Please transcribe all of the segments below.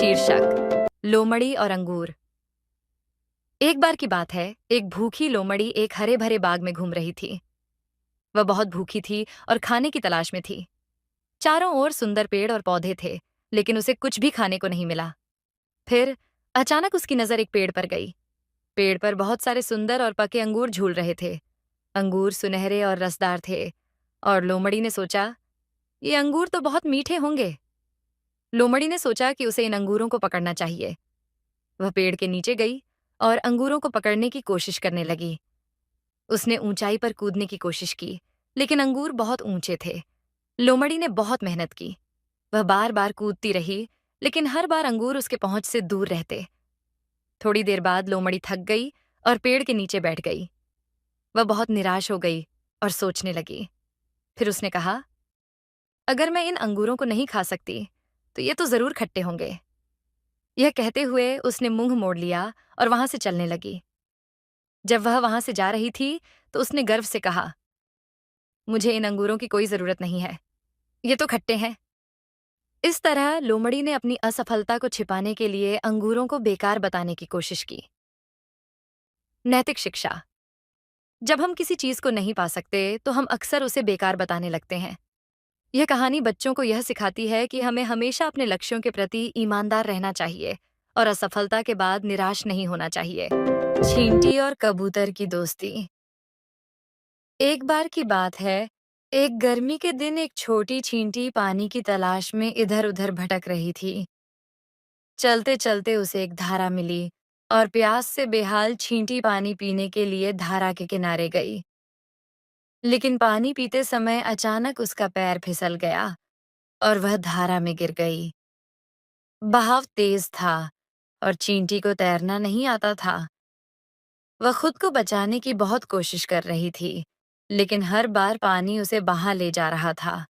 शीर्षक लोमड़ी और अंगूर। एक बार की बात है, एक भूखी लोमड़ी एक हरे भरे बाग में घूम रही थी। वह बहुत भूखी थी और खाने की तलाश में थी। चारों ओर सुंदर पेड़ और पौधे थे, लेकिन उसे कुछ भी खाने को नहीं मिला। फिर अचानक उसकी नजर एक पेड़ पर गई। पेड़ पर बहुत सारे सुंदर और पके अंगूर झूल रहे थे। अंगूर सुनहरे और रसदार थे, और लोमड़ी ने सोचा, ये अंगूर तो बहुत मीठे होंगे। लोमड़ी ने सोचा कि उसे इन अंगूरों को पकड़ना चाहिए। वह पेड़ के नीचे गई और अंगूरों को पकड़ने की कोशिश करने लगी। उसने ऊंचाई पर कूदने की कोशिश की, लेकिन अंगूर बहुत ऊंचे थे। लोमड़ी ने बहुत मेहनत की। वह बार बार कूदती रही, लेकिन हर बार अंगूर उसके पहुंच से दूर रहते। थोड़ी देर बाद लोमड़ी थक गई और पेड़ के नीचे बैठ गई। वह बहुत निराश हो गई और सोचने लगी। फिर उसने कहा, अगर मैं इन अंगूरों को नहीं खा सकती, तो ये तो जरूर खट्टे होंगे। यह कहते हुए उसने मुंह मोड़ लिया और वहां से चलने लगी। जब वह वहां से जा रही थी, तो उसने गर्व से कहा, मुझे इन अंगूरों की कोई जरूरत नहीं है, ये तो खट्टे हैं। इस तरह लोमड़ी ने अपनी असफलता को छिपाने के लिए अंगूरों को बेकार बताने की कोशिश की। नैतिक शिक्षा। जब हम किसी चीज को नहीं पा सकते, तो हम अक्सर उसे बेकार बताने लगते हैं। यह कहानी बच्चों को यह सिखाती है कि हमें हमेशा अपने लक्ष्यों के प्रति ईमानदार रहना चाहिए और असफलता के बाद निराश नहीं होना चाहिए। चींटी और कबूतर की दोस्ती। एक बार की बात है, एक गर्मी के दिन एक छोटी चींटी पानी की तलाश में इधर-उधर भटक रही थी। चलते चलते उसे एक धारा मिली और प्यास से बेहाल चींटी पानी पीने के लिए धारा के किनारे गई। लेकिन पानी पीते समय अचानक उसका पैर फिसल गया और वह धारा में गिर गई। बहाव तेज था और चींटी को तैरना नहीं आता था। वह खुद को बचाने की बहुत कोशिश कर रही थी, लेकिन हर बार पानी उसे बहा ले जा रहा था।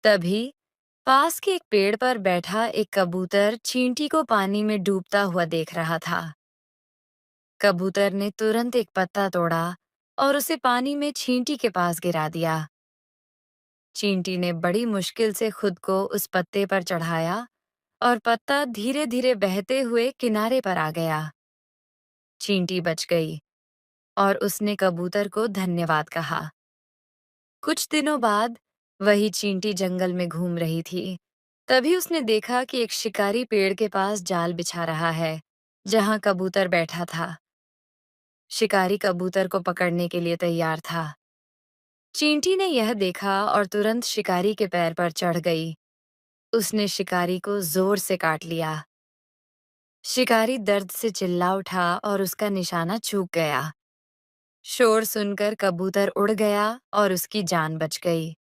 तभी पास के एक पेड़ पर बैठा एक कबूतर चींटी को पानी में डूबता हुआ देख रहा था। कबूतर ने तुरंत एक पत्ता तोड़ा और उसे पानी में चींटी के पास गिरा दिया। चींटी ने बड़ी मुश्किल से खुद को उस पत्ते पर चढ़ाया और पत्ता धीरे धीरे बहते हुए किनारे पर आ गया। चींटी बच गई और उसने कबूतर को धन्यवाद कहा। कुछ दिनों बाद वही चींटी जंगल में घूम रही थी। तभी उसने देखा कि एक शिकारी पेड़ के पास जाल बिछा रहा है, जहां कबूतर बैठा था। शिकारी कबूतर को पकड़ने के लिए तैयार था। चींटी ने यह देखा और तुरंत शिकारी के पैर पर चढ़ गई। उसने शिकारी को जोर से काट लिया। शिकारी दर्द से चिल्ला उठा और उसका निशाना चूक गया। शोर सुनकर कबूतर उड़ गया और उसकी जान बच गई।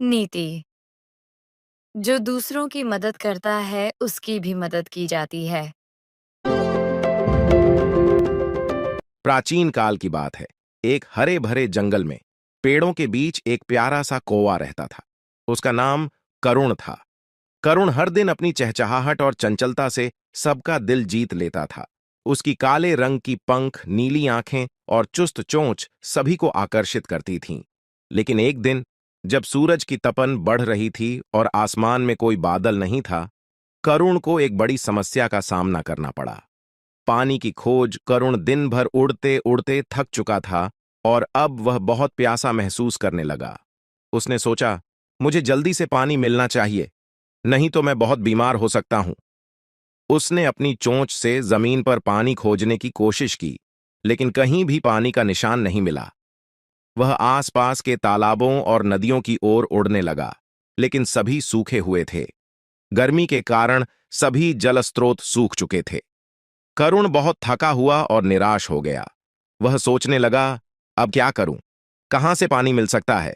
नीति। जो दूसरों की मदद करता है, उसकी भी मदद की जाती है। प्राचीन काल की बात है। एक हरे भरे जंगल में पेड़ों के बीच एक प्यारा सा कौवा रहता था। उसका नाम करुण था। करुण हर दिन अपनी चहचहाहट और चंचलता से सबका दिल जीत लेता था। उसकी काले रंग की पंख, नीली आंखें और चुस्त चोंच सभी को आकर्षित करती थीं। लेकिन एक दिन जब सूरज की तपन बढ़ रही थी और आसमान में कोई बादल नहीं था, करुण को एक बड़ी समस्या का सामना करना पड़ा। पानी की खोज। करुण दिन भर उड़ते उड़ते थक चुका था और अब वह बहुत प्यासा महसूस करने लगा। उसने सोचा, मुझे जल्दी से पानी मिलना चाहिए, नहीं तो मैं बहुत बीमार हो सकता हूं। उसने अपनी चोंच से जमीन पर पानी खोजने की कोशिश की, लेकिन कहीं भी पानी का निशान नहीं मिला। वह आसपास के तालाबों और नदियों की ओर उड़ने लगा, लेकिन सभी सूखे हुए थे। गर्मी के कारण सभी जल स्रोत सूख चुके थे। करुण बहुत थका हुआ और निराश हो गया। वह सोचने लगा, अब क्या करूं? कहां से पानी मिल सकता है?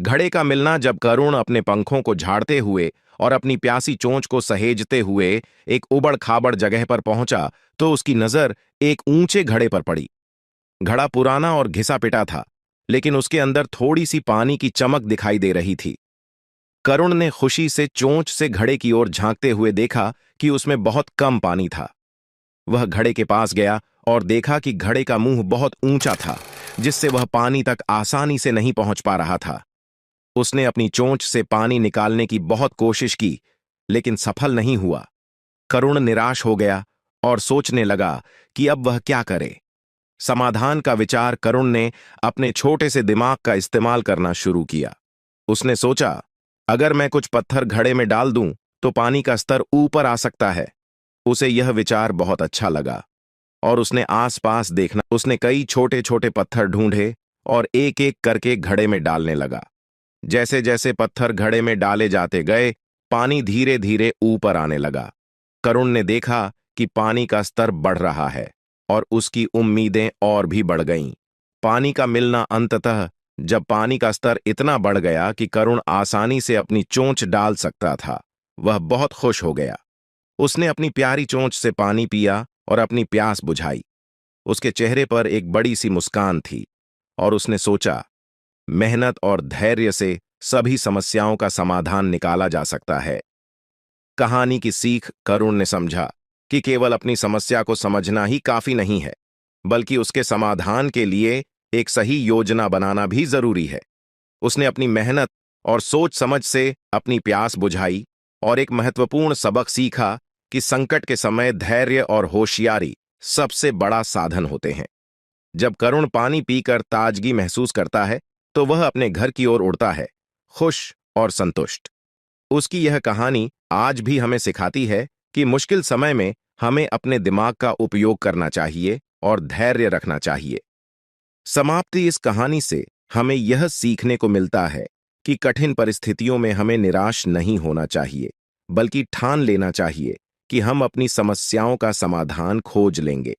घड़े का मिलना। जब करुण अपने पंखों को झाड़ते हुए और अपनी प्यासी चोंच को सहेजते हुए एक उबड़-खाबड़ जगह पर पहुंचा, तो उसकी नजर एक ऊंचे घड़े पर पड़ी। घड़ा पुराना और घिसा-पिटा था, लेकिन उसके अंदर थोड़ी सी पानी की चमक दिखाई दे रही थी। करुण ने खुशी से चोंच से घड़े की ओर झांकते हुए देखा कि उसमें बहुत कम पानी था। वह घड़े के पास गया और देखा कि घड़े का मुंह बहुत ऊंचा था, जिससे वह पानी तक आसानी से नहीं पहुंच पा रहा था। उसने अपनी चोंच से पानी निकालने की बहुत कोशिश की, लेकिन सफल नहीं हुआ। करुण निराश हो गया और सोचने लगा कि अब वह क्या करे। समाधान का विचार करुण ने अपने छोटे से दिमाग का इस्तेमाल करना शुरू किया। उसने सोचा, अगर मैं कुछ पत्थर घड़े में डाल दूं तो पानी का स्तर ऊपर आ सकता है। उसे यह विचार बहुत अच्छा लगा और उसने आसपास देखना। उसने कई छोटे छोटे पत्थर ढूंढे और एक एक करके घड़े में डालने लगा। जैसे जैसे पत्थर घड़े में डाले जाते गए, पानी धीरे धीरे ऊपर आने लगा। करुण ने देखा कि पानी का स्तर बढ़ रहा है और उसकी उम्मीदें और भी बढ़ गईं। पानी का मिलना अंततः जब पानी का स्तर इतना बढ़ गया कि करुण आसानी से अपनी चोंच डाल सकता था, वह बहुत खुश हो गया। उसने अपनी प्यारी चोंच से पानी पिया और अपनी प्यास बुझाई। उसके चेहरे पर एक बड़ी सी मुस्कान थी और उसने सोचा, मेहनत और धैर्य से सभी समस्याओं का समाधान निकाला जा सकता है। कहानी की सीख करुण ने समझा कि केवल अपनी समस्या को समझना ही काफी नहीं है, बल्कि उसके समाधान के लिए एक सही योजना बनाना भी जरूरी है। उसने अपनी मेहनत और सोच समझ से अपनी प्यास बुझाई और एक महत्वपूर्ण सबक सीखा कि संकट के समय धैर्य और होशियारी सबसे बड़ा साधन होते हैं। जब करुण पानी पीकर ताजगी महसूस करता है, तो वह अपने घर की ओर उड़ता है, खुश और संतुष्ट। उसकी यह कहानी आज भी हमें सिखाती है कि मुश्किल समय में हमें अपने दिमाग का उपयोग करना चाहिए और धैर्य रखना चाहिए। समाप्ति इस कहानी से हमें यह सीखने को मिलता है कि कठिन परिस्थितियों में हमें निराश नहीं होना चाहिए, बल्कि ठान लेना चाहिए कि हम अपनी समस्याओं का समाधान खोज लेंगे।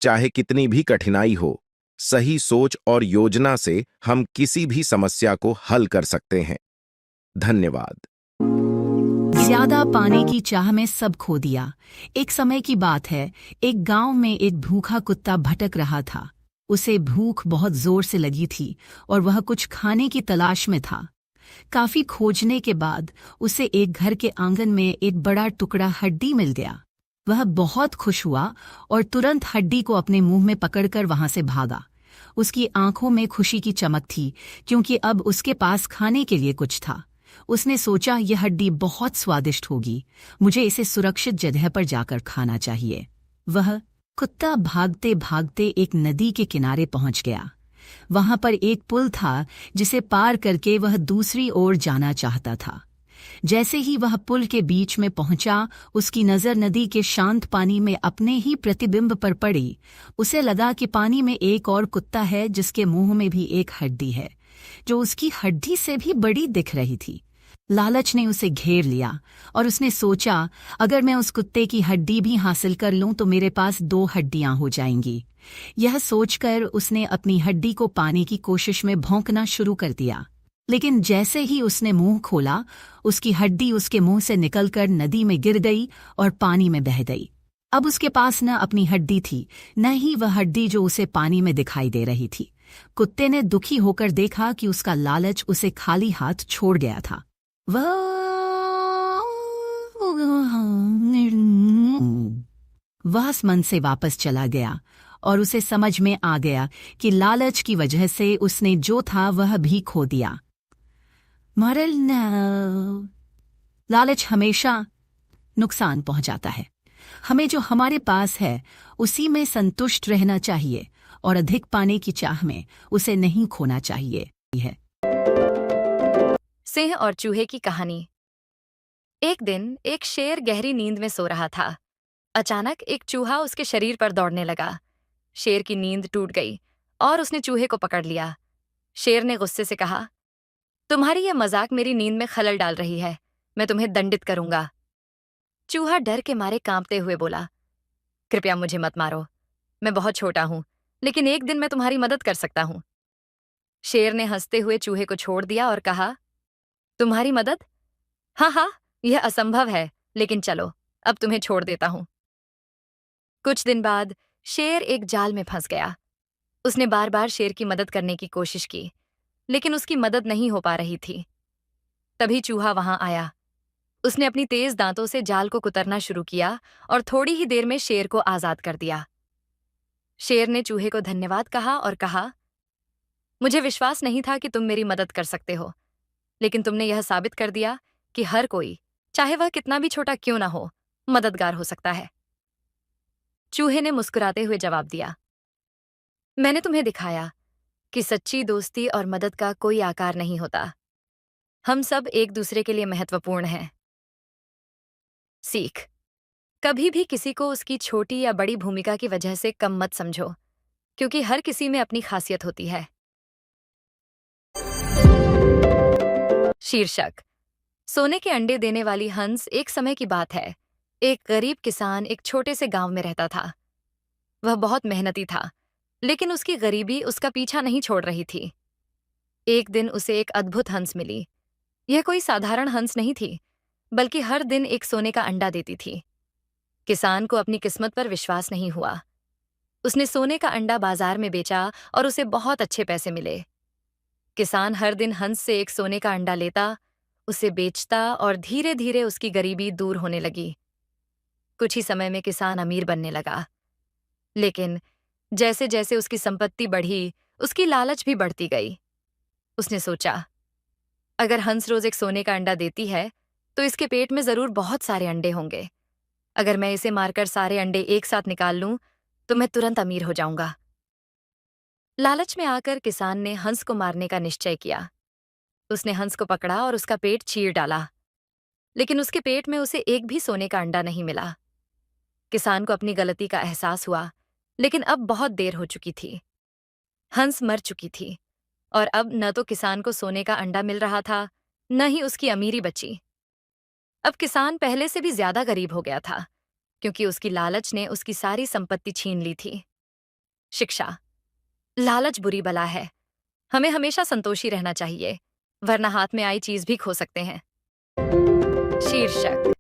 चाहे कितनी भी कठिनाई हो, सही सोच और योजना से हम किसी भी समस्या को हल कर सकते हैं। धन्यवाद। ज्यादा पाने की चाह में सब खो दिया। एक समय की बात है, एक गांव में एक भूखा कुत्ता भटक रहा था। उसे भूख बहुत जोर से लगी थी और वह कुछ खाने की तलाश में था। काफी खोजने के बाद उसे एक घर के आंगन में एक बड़ा टुकड़ा हड्डी मिल गया। वह बहुत खुश हुआ और तुरंत हड्डी को अपने मुंह में पकड़कर वहां से भागा। उसकी आंखों में खुशी की चमक थी, क्योंकि अब उसके पास खाने के लिए कुछ था। उसने सोचा, यह हड्डी बहुत स्वादिष्ट होगी, मुझे इसे सुरक्षित जगह पर जाकर खाना चाहिए। वह कुत्ता भागते भागते एक नदी के किनारे पहुंच गया। वहां पर एक पुल था जिसे पार करके वह दूसरी ओर जाना चाहता था। जैसे ही वह पुल के बीच में पहुंचा, उसकी नजर नदी के शांत पानी में अपने ही प्रतिबिंब पर पड़ी। उसे लगा कि पानी में एक और कुत्ता है जिसके मुंह में भी एक हड्डी है, जो उसकी हड्डी से भी बड़ी दिख रही थी। लालच ने उसे घेर लिया और उसने सोचा, अगर मैं उस कुत्ते की हड्डी भी हासिल कर लूं तो मेरे पास 2 हड्डियां हो जाएंगी। यह सोचकर उसने अपनी हड्डी को पाने की कोशिश में भौंकना शुरू कर दिया। लेकिन जैसे ही उसने मुंह खोला, उसकी हड्डी उसके मुंह से निकलकर नदी में गिर गई और पानी में बह गई। अब उसके पास न अपनी हड्डी थी, न ही वह हड्डी जो उसे पानी में दिखाई दे रही थी। कुत्ते ने दुखी होकर देखा कि उसका लालच उसे खाली हाथ छोड़ गया था। वह मन से वापस चला गया और उसे समझ में आ गया कि लालच की वजह से उसने जो था वह भी खो दिया। मरल न लालच हमेशा नुकसान पहुंचाता है। हमें जो हमारे पास है उसी में संतुष्ट रहना चाहिए और अधिक पाने की चाह में उसे नहीं खोना चाहिए। सिंह और चूहे की कहानी। एक दिन एक शेर गहरी नींद में सो रहा था। अचानक एक चूहा उसके शरीर पर दौड़ने लगा। शेर की नींद टूट गई और उसने चूहे को पकड़ लिया। शेर ने गुस्से से कहा, तुम्हारी यह मजाक मेरी नींद में खलल डाल रही है, मैं तुम्हें दंडित करूंगा। चूहा डर के मारे कांपते हुए बोला, कृपया मुझे मत मारो, मैं बहुत छोटा हूं, लेकिन एक दिन मैं तुम्हारी मदद कर सकता हूं। शेर ने हंसते हुए चूहे को छोड़ दिया और कहा, तुम्हारी मदद? हाँ हाँ, यह असंभव है, लेकिन चलो, अब तुम्हें छोड़ देता हूं। कुछ दिन बाद शेर एक जाल में फंस गया। उसने बार बार शेर की मदद करने की कोशिश की, लेकिन उसकी मदद नहीं हो पा रही थी। तभी चूहा वहां आया। उसने अपनी तेज दांतों से जाल को कुतरना शुरू किया और थोड़ी ही देर में शेर को आजाद कर दिया। शेर ने चूहे को धन्यवाद कहा और कहा, मुझे विश्वास नहीं था कि तुम मेरी मदद कर सकते हो, लेकिन तुमने यह साबित कर दिया कि हर कोई, चाहे वह कितना भी छोटा क्यों ना हो, मददगार हो सकता है। चूहे ने मुस्कुराते हुए जवाब दिया, मैंने तुम्हें दिखाया कि सच्ची दोस्ती और मदद का कोई आकार नहीं होता। हम सब एक दूसरे के लिए महत्वपूर्ण हैं। सीख, कभी भी किसी को उसकी छोटी या बड़ी भूमिका की वजह से कम मत समझो, क्योंकि हर किसी में अपनी खासियत होती है। शीर्षक, सोने के अंडे देने वाली हंस। एक समय की बात है, एक गरीब किसान एक छोटे से गांव में रहता था। वह बहुत मेहनती था, लेकिन उसकी गरीबी उसका पीछा नहीं छोड़ रही थी। एक दिन उसे एक अद्भुत हंस मिली। यह कोई साधारण हंस नहीं थी, बल्कि हर दिन एक सोने का अंडा देती थी। किसान को अपनी किस्मत पर विश्वास नहीं हुआ। उसने सोने का अंडा बाजार में बेचा और उसे बहुत अच्छे पैसे मिले। किसान हर दिन हंस से एक सोने का अंडा लेता, उसे बेचता और धीरे धीरे उसकी गरीबी दूर होने लगी। कुछ ही समय में किसान अमीर बनने लगा। लेकिन जैसे जैसे उसकी संपत्ति बढ़ी, उसकी लालच भी बढ़ती गई। उसने सोचा, अगर हंस रोज एक सोने का अंडा देती है, तो इसके पेट में जरूर बहुत सारे अंडे होंगे। अगर मैं इसे मारकर सारे अंडे एक साथ निकाल लूं, तो मैं तुरंत अमीर हो जाऊंगा। लालच में आकर किसान ने हंस को मारने का निश्चय किया। उसने हंस को पकड़ा और उसका पेट चीर डाला, लेकिन उसके पेट में उसे एक भी सोने का अंडा नहीं मिला। किसान को अपनी गलती का एहसास हुआ, लेकिन अब बहुत देर हो चुकी थी। हंस मर चुकी थी और अब न तो किसान को सोने का अंडा मिल रहा था, न ही उसकी अमीरी बची। अब किसान पहले से भी ज्यादा गरीब हो गया था, क्योंकि उसकी लालच ने उसकी सारी संपत्ति छीन ली थी। शिक्षा, लालच बुरी बला है। हमें हमेशा संतोषी रहना चाहिए, वरना हाथ में आई चीज भी खो सकते हैं। शीर्षक,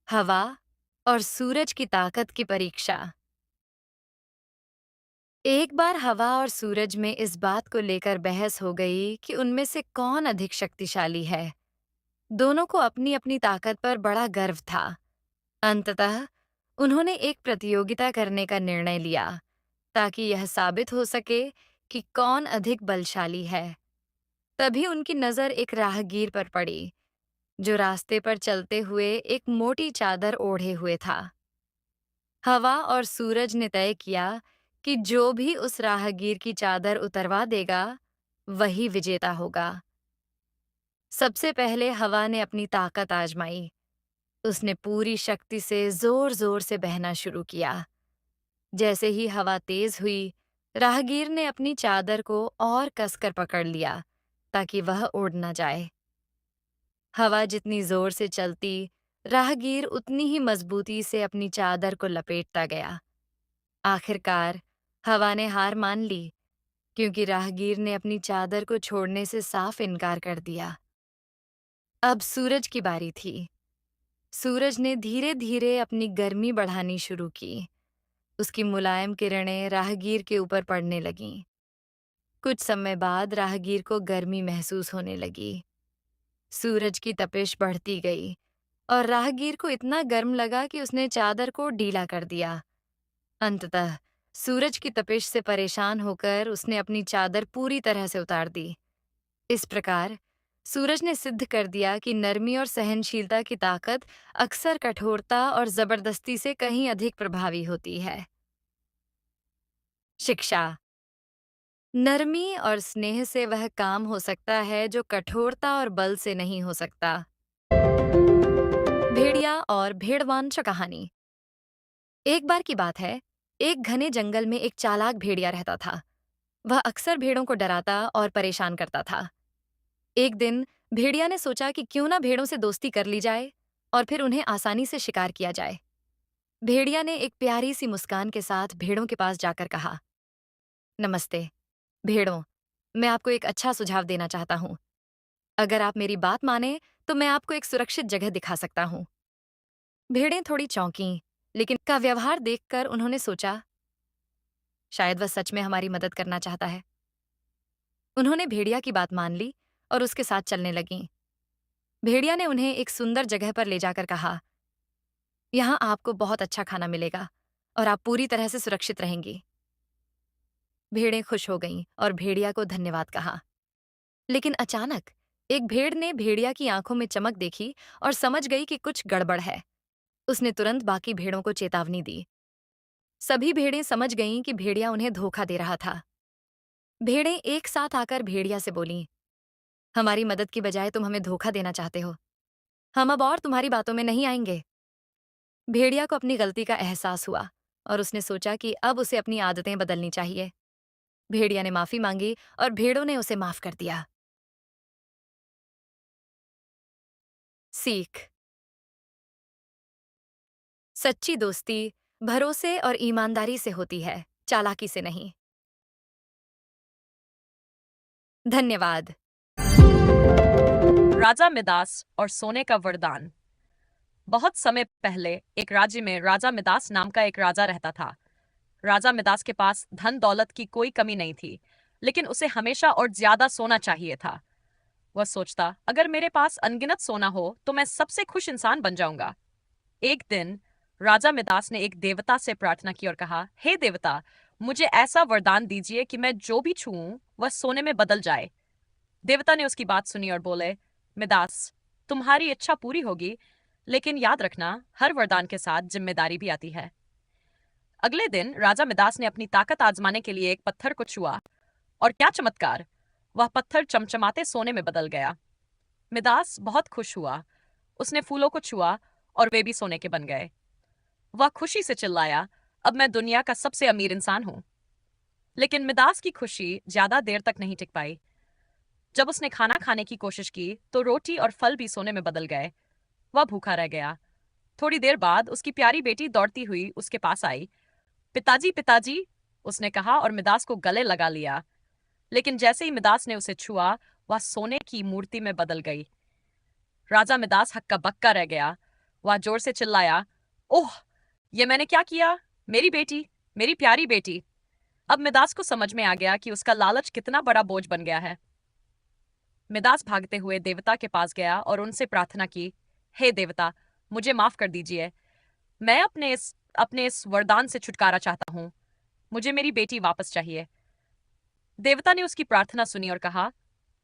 हवा और सूरज की ताकत की परीक्षा। एक बार हवा और सूरज में इस बात को लेकर बहस हो गई कि उनमें से कौन अधिक शक्तिशाली है। दोनों को अपनी अपनी ताकत पर बड़ा गर्व था। अंततः उन्होंने एक प्रतियोगिता करने का निर्णय लिया, ताकि यह साबित हो सके कि कौन अधिक बलशाली है। तभी उनकी नजर एक राहगीर पर पड़ी, जो रास्ते पर चलते हुए एक मोटी चादर ओढ़े हुए था। हवा और सूरज ने तय किया कि जो भी उस राहगीर की चादर उतरवा देगा, वही विजेता होगा। सबसे पहले हवा ने अपनी ताकत आजमाई। उसने पूरी शक्ति से जोर जोर से बहना शुरू किया। जैसे ही हवा तेज हुई, राहगीर ने अपनी चादर को और कसकर पकड़ लिया, ताकि वह उड़ न जाए। हवा जितनी जोर से चलती, राहगीर उतनी ही मजबूती से अपनी चादर को लपेटता गया। आखिरकार हवा ने हार मान ली, क्योंकि राहगीर ने अपनी चादर को छोड़ने से साफ इनकार कर दिया। अब सूरज की बारी थी। सूरज ने धीरे धीरे अपनी गर्मी बढ़ानी शुरू की। उसकी मुलायम किरणें राहगीर के ऊपर पड़ने लगीं। कुछ समय बाद राहगीर को गर्मी महसूस होने लगी। सूरज की तपिश बढ़ती गई और राहगीर को इतना गर्म लगा कि उसने चादर को ढीला कर दिया। अंततः सूरज की तपिश से परेशान होकर उसने अपनी चादर पूरी तरह से उतार दी। इस प्रकार सूरज ने सिद्ध कर दिया कि नरमी और सहनशीलता की ताकत अक्सर कठोरता और जबरदस्ती से कहीं अधिक प्रभावी होती है। शिक्षा, नरमी और स्नेह से वह काम हो सकता है जो कठोरता और बल से नहीं हो सकता। भेड़िया और भेड़वांश कहानी। एक बार की बात है, एक घने जंगल में एक चालाक भेड़िया रहता था। वह अक्सर भेड़ों को डराता और परेशान करता था। एक दिन भेड़िया ने सोचा कि क्यों ना भेड़ों से दोस्ती कर ली जाए और फिर उन्हें आसानी से शिकार किया जाए। भेड़िया ने एक प्यारी सी मुस्कान के साथ भेड़ों के पास जाकर कहा, नमस्ते भेड़ों, मैं आपको एक अच्छा सुझाव देना चाहता हूँ। अगर आप मेरी बात माने, तो मैं आपको एक सुरक्षित जगह दिखा सकता हूँ। भेड़ें थोड़ी चौंकीं, लेकिन का व्यवहार देखकर उन्होंने सोचा, शायद वह सच में हमारी मदद करना चाहता है। उन्होंने भेड़िया की बात मान ली और उसके साथ चलने लगीं। भेड़िया ने उन्हें एक सुंदर जगह पर ले जाकर कहा, यहाँ आपको बहुत अच्छा खाना मिलेगा और आप पूरी तरह से सुरक्षित रहेंगी। भेड़ें खुश हो गईं और भेड़िया को धन्यवाद कहा। लेकिन अचानक एक भेड़ ने भेड़िया की आंखों में चमक देखी और समझ गई कि कुछ गड़बड़ है। उसने तुरंत बाकी भेड़ों को चेतावनी दी। सभी भेड़ें समझ गईं कि भेड़िया उन्हें धोखा दे रहा था। भेड़ें एक साथ आकर भेड़िया से बोलीं, हमारी मदद की बजाय तुम हमें धोखा देना चाहते हो। हम अब और तुम्हारी बातों में नहीं आएंगे। भेड़िया को अपनी गलती का एहसास हुआ और उसने सोचा कि अब उसे अपनी आदतें बदलनी चाहिए। भेड़िया ने माफी मांगी और भेड़ों ने उसे माफ कर दिया। सीख। सच्ची दोस्ती भरोसे और ईमानदारी से होती है, चालाकी से नहीं। धन्यवाद। राजा मिदास और सोने का वरदान। बहुत समय पहले एक राज्य में राजा मिदास नाम का एक राजा रहता था। राजा मिदास के पास धन दौलत की कोई कमी नहीं थी, लेकिन उसे हमेशा और ज्यादा सोना चाहिए था। वह सोचता, अगर मेरे पास अनगिनत सोना हो तो मैं सबसे खुश इंसान बन जाऊंगा। एक दिन राजा मिदास ने एक देवता से प्रार्थना की और कहा, हे देवता, मुझे ऐसा वरदान दीजिए कि मैं जो भी छूऊं वह सोने में बदल जाए। देवता ने उसकी बात सुनी और बोले, मिदास, तुम्हारी इच्छा पूरी होगी, लेकिन याद रखना, हर वरदान के साथ जिम्मेदारी भी आती है। अगले दिन राजा मिदास ने अपनी ताकत आजमाने के लिए एक पत्थर को छुआ, और क्या चमत्कार, वह पत्थर चमचमाते सोने में बदल गया। मिदास बहुत खुश हुआ। उसने फूलों को छुआ और वे भी सोने के बन गए। वह खुशी से चिल्लाया, अब मैं दुनिया का सबसे अमीर इंसान हूं। लेकिन मिदास की खुशी ज्यादा देर तक नहीं टिक पाई। जब उसने खाना खाने की कोशिश की तो रोटी और फल भी सोने में बदल गए। वह भूखा रह गया। थोड़ी देर बाद उसकी प्यारी बेटी दौड़ती हुई उसके पास आई। पिताजी, पिताजी, उसने कहा और मिदास को गले लगा लिया। लेकिन जैसे ही मिदास ने उसे छुआ, वह सोने की मूर्ति में बदल गई। राजा मिदास हक्का बक्का रह गया। वह जोर से चिल्लाया, ओह, ये मैंने क्या किया? मेरी बेटी, मेरी प्यारी बेटी। अब मिदास को समझ में आ गया कि उसका लालच कितना बड़ा बोझ बन गया है। मिदास भागते हुए देवता के पास गया और उनसे प्रार्थना की, हे देवता, मुझे माफ कर दीजिए। मैं अपने इस वरदान से छुटकारा चाहता हूँ। मुझे मेरी बेटी वापस चाहिए। देवता ने उसकी प्रार्थना सुनी और कहा,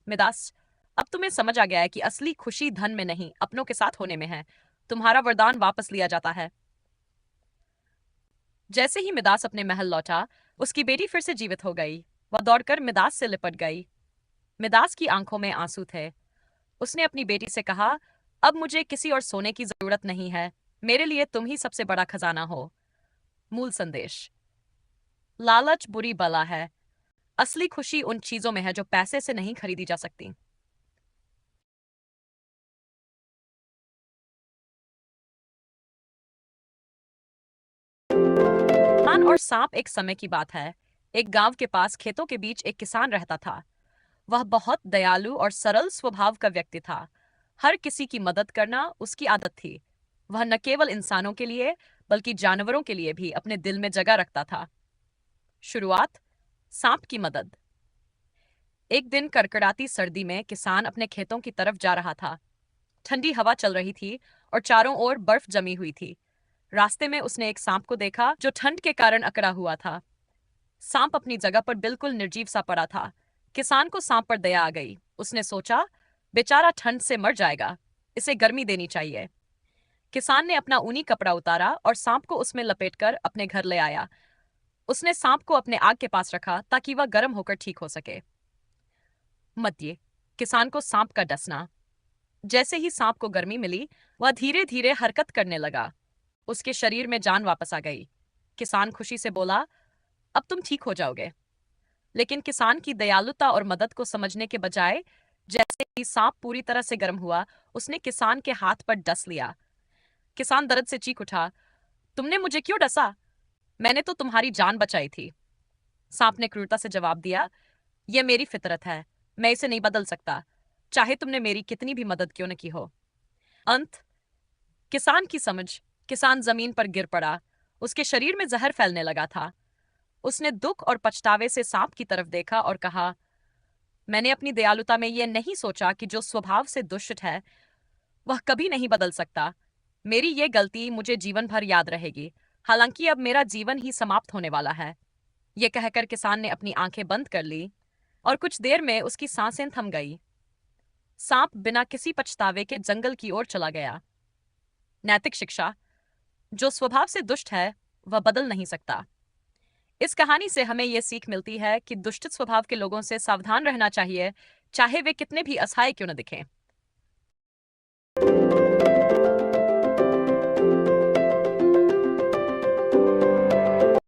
मिदास, अब तुम्हें समझ आ गया है कि असली खुशी धन में नहीं, अपनों के साथ होने में है। तुम्हारा वरदान वापस लिया जाता है। जैसे ही मिदास अपने महल लौटा, उसकी बेटी फिर से जीवित हो गई। वह दौड़कर मिदास से लिपट गई। मिदास की आंखों में आंसू थे। उसने अपनी बेटी से कहा, अब मुझे किसी और सोने की जरूरत नहीं है। मेरे लिए तुम ही सबसे बड़ा खजाना हो। मूल संदेश। लालच बुरी बला है। असली खुशी उन चीजों में है जो पैसे से नहीं खरीदी जा सकती। किसान और सांप। एक समय की बात है। एक गांव के पास खेतों के बीच एक किसान रहता था। वह बहुत दयालु और सरल स्वभाव का व्यक्ति था। हर किसी की मदद करना उसकी आदत थी। वह न केवल इंसानों के लिए बल्कि जानवरों के लिए भी अपने दिल में जगह रखता था। शुरुआत। सांप की मदद। एक दिन कड़कड़ाती सर्दी में किसान अपने खेतों की तरफ जा रहा था। ठंडी हवा चल रही थी और चारों ओर बर्फ जमी हुई थी। रास्ते में उसने एक सांप को देखा जो ठंड के कारण अकड़ा हुआ था। सांप अपनी जगह पर बिल्कुल निर्जीव सा पड़ा था। किसान को सांप पर दया आ गई। उसने सोचा, बेचारा ठंड से मर जाएगा, इसे गर्मी देनी चाहिए। किसान ने अपना ऊनी कपड़ा उतारा और सांप को उसमें लपेटकर अपने घर ले आया। उसने सांप को अपने आग के पास रखा ताकि वह गर्म होकर ठीक हो सके। मध्य। किसान को सांप का डसना। जैसे ही सांप को गर्मी मिली, वह धीरे धीरे हरकत करने लगा। उसके शरीर में जान वापस आ गई। किसान खुशी से बोला, अब तुम ठीक हो जाओगे। लेकिन किसान की दयालुता और मदद को समझने के बजाय, जैसे ही सांप पूरी तरह से गर्म हुआ, उसने किसान के हाथ पर डस लिया। किसान दर्द से चीख उठा, तुमने मुझे क्यों डसा? मैंने तो तुम्हारी जान बचाई थी। सांप ने क्रूरता से जवाब दिया, यह मेरी फितरत है, मैं इसे नहीं बदल सकता, चाहे तुमने मेरी कितनी भी मदद क्यों न की हो। अंत। किसान की समझ। किसान जमीन पर गिर पड़ा। उसके शरीर में जहर फैलने लगा था। उसने दुख और पछतावे से सांप की तरफ देखा और कहा, मैंने अपनी दयालुता में यह नहीं सोचा कि जो स्वभाव से दुष्ट है वह कभी नहीं बदल सकता। मेरी यह गलती मुझे जीवन भर याद रहेगी, हालांकि अब मेरा जीवन ही समाप्त होने वाला है। यह कहकर किसान ने अपनी आंखें बंद कर ली और कुछ देर में उसकी सांसें थम गई। सांप बिना किसी पछतावे के जंगल की ओर चला गया। नैतिक शिक्षा, जो स्वभाव से दुष्ट है वह बदल नहीं सकता। इस कहानी से हमें यह सीख मिलती है कि दुष्ट स्वभाव के लोगों से सावधान रहना चाहिए, चाहे वे कितने भी असहाय क्यों न दिखें।